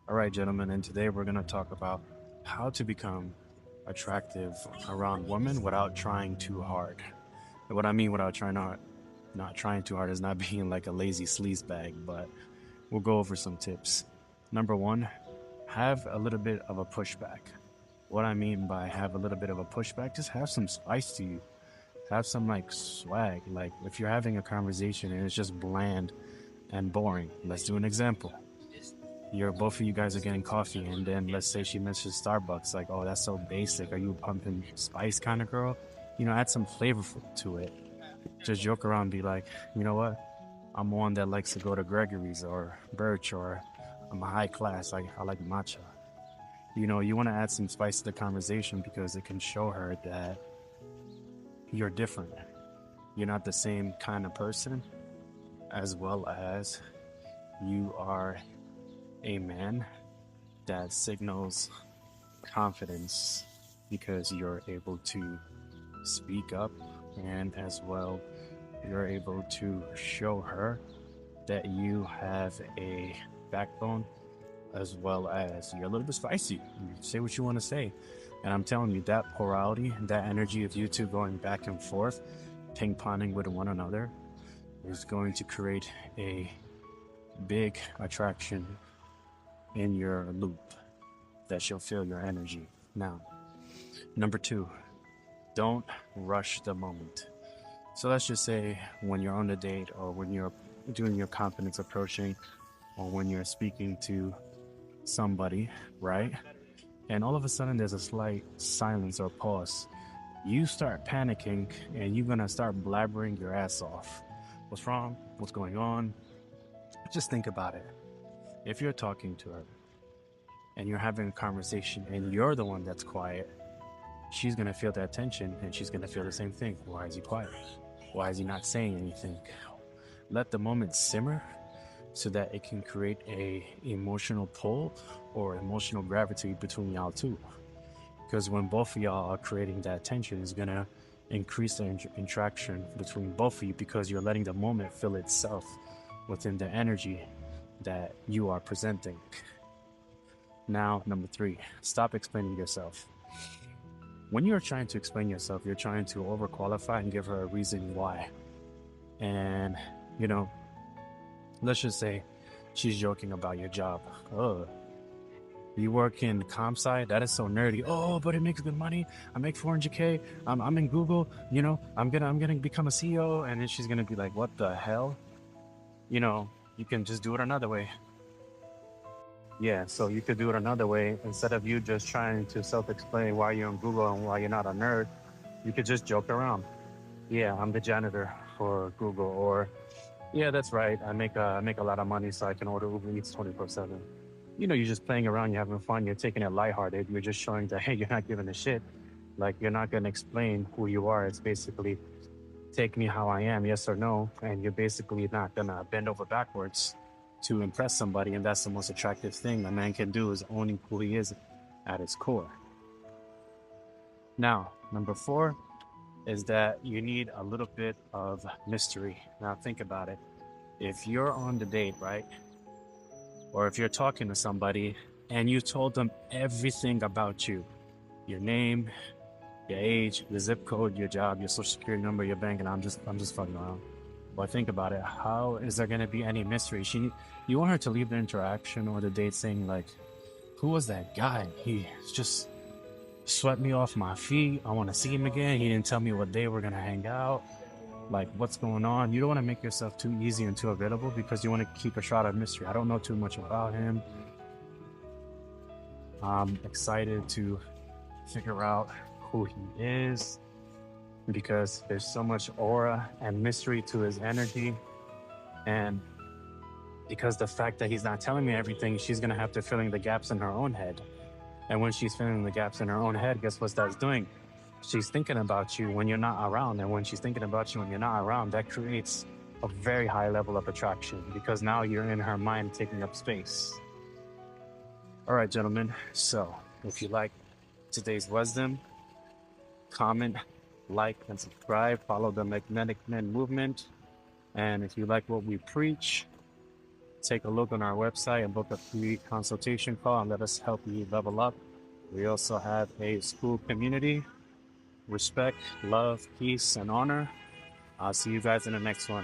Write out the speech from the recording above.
All right, gentlemen, and today we're going to talk about how to become attractive around women without trying too hard. And what I mean without trying not trying too hard is not being like a lazy sleaze bag, but we'll go over some tips. Number one, have a little bit of a pushback. What I mean by have a little bit of a pushback, just have some spice to you. Have some like swag. Like if you're having a conversation and it's just bland and boring, let's do an example. You're both of you guys are getting coffee, and then let's say she mentions Starbucks, like, oh, that's so basic. Are you a pumpkin spice kind of girl? Add some flavorful to it. Just joke around, be like, you know what? I'm one that likes to go to Gregory's or Birch, or I'm a high class. I like matcha. You want to add some spice to the conversation because it can show her that you're different. You're not the same kind of person, as well as you are a man that signals confidence because you're able to speak up, and as well you're able to show her that you have a backbone, as well as you're a little bit spicy. You say what you want to say. And I'm telling you, that plurality, that energy of you two going back and forth, ping ponging with one another, is going to create a big attraction in your loop that she'll feel your energy. Now, number two, don't rush the moment. So let's just say when you're on a date, or when you're doing your confidence approaching, or when you're speaking to somebody, right? And all of a sudden there's a slight silence or pause. You start panicking and you're gonna start blabbering your ass off. What's wrong? What's going on? Just think about it. If you're talking to her and you're having a conversation and you're the one that's quiet, she's gonna feel that tension and she's gonna feel the same thing. Why is he quiet? Why is he not saying anything? Let the moment simmer so that it can create a emotional pull or emotional gravity between y'all two. Because when both of y'all are creating that tension, it's gonna increase the interaction between both of you because you're letting the moment fill itself within the energy that you are presenting. Now, number three, stop explaining yourself. When you're trying to explain yourself, you're trying to overqualify and give her a reason why. And, you know, let's just say she's joking about your job. Oh, you work in comp sci? That is so nerdy. Oh, but it makes good money. I make 400K. I'm in Google. I'm gonna become a CEO. And then she's gonna be like, what the hell? You can just do it another way. Yeah, so you could do it another way. Instead of you just trying to self-explain why you're on Google and why you're not a nerd, you could just joke around. Yeah, I'm the janitor for Google, or yeah, that's right. I make a lot of money, so I can order Uber Eats 24/7. You're just playing around, you're having fun, you're taking it lighthearted. You're just showing that hey, you're not giving a shit. Like you're not gonna explain who you are. It's basically take me how I am, yes or no, and you're basically not gonna bend over backwards to impress somebody. And that's the most attractive thing a man can do, is owning who he is at his core. Now, number four is that you need a little bit of mystery. Now, think about it. If you're on the date, right? Or if you're talking to somebody and you told them everything about you, your name, your age, your zip code, your job, your social security number, your bank, and I'm just fucking around. But think about it. How is there gonna be any mystery? You want her to leave the interaction or the date saying like, "Who was that guy? He just swept me off my feet. I want to see him again. He didn't tell me what day we're gonna hang out. Like, what's going on?" You don't want to make yourself too easy and too available because you want to keep a shroud of mystery. I don't know too much about him. I'm excited to figure out who he is because there's so much aura and mystery to his energy. And because the fact that he's not telling me everything, she's going to have to fill in the gaps in her own head. And when she's filling the gaps in her own head, guess what that's doing? She's thinking about you when you're not around. And when she's thinking about you when you're not around, that creates a very high level of attraction because now you're in her mind taking up space. All right, gentlemen. So if you like today's wisdom, comment, like, and subscribe. Follow the Magnetic Men movement. And if you like what we preach, take a look on our website and book a free consultation call and let us help you level up. We also have a school community. Respect, love, peace, and honor. I'll see you guys in the next one.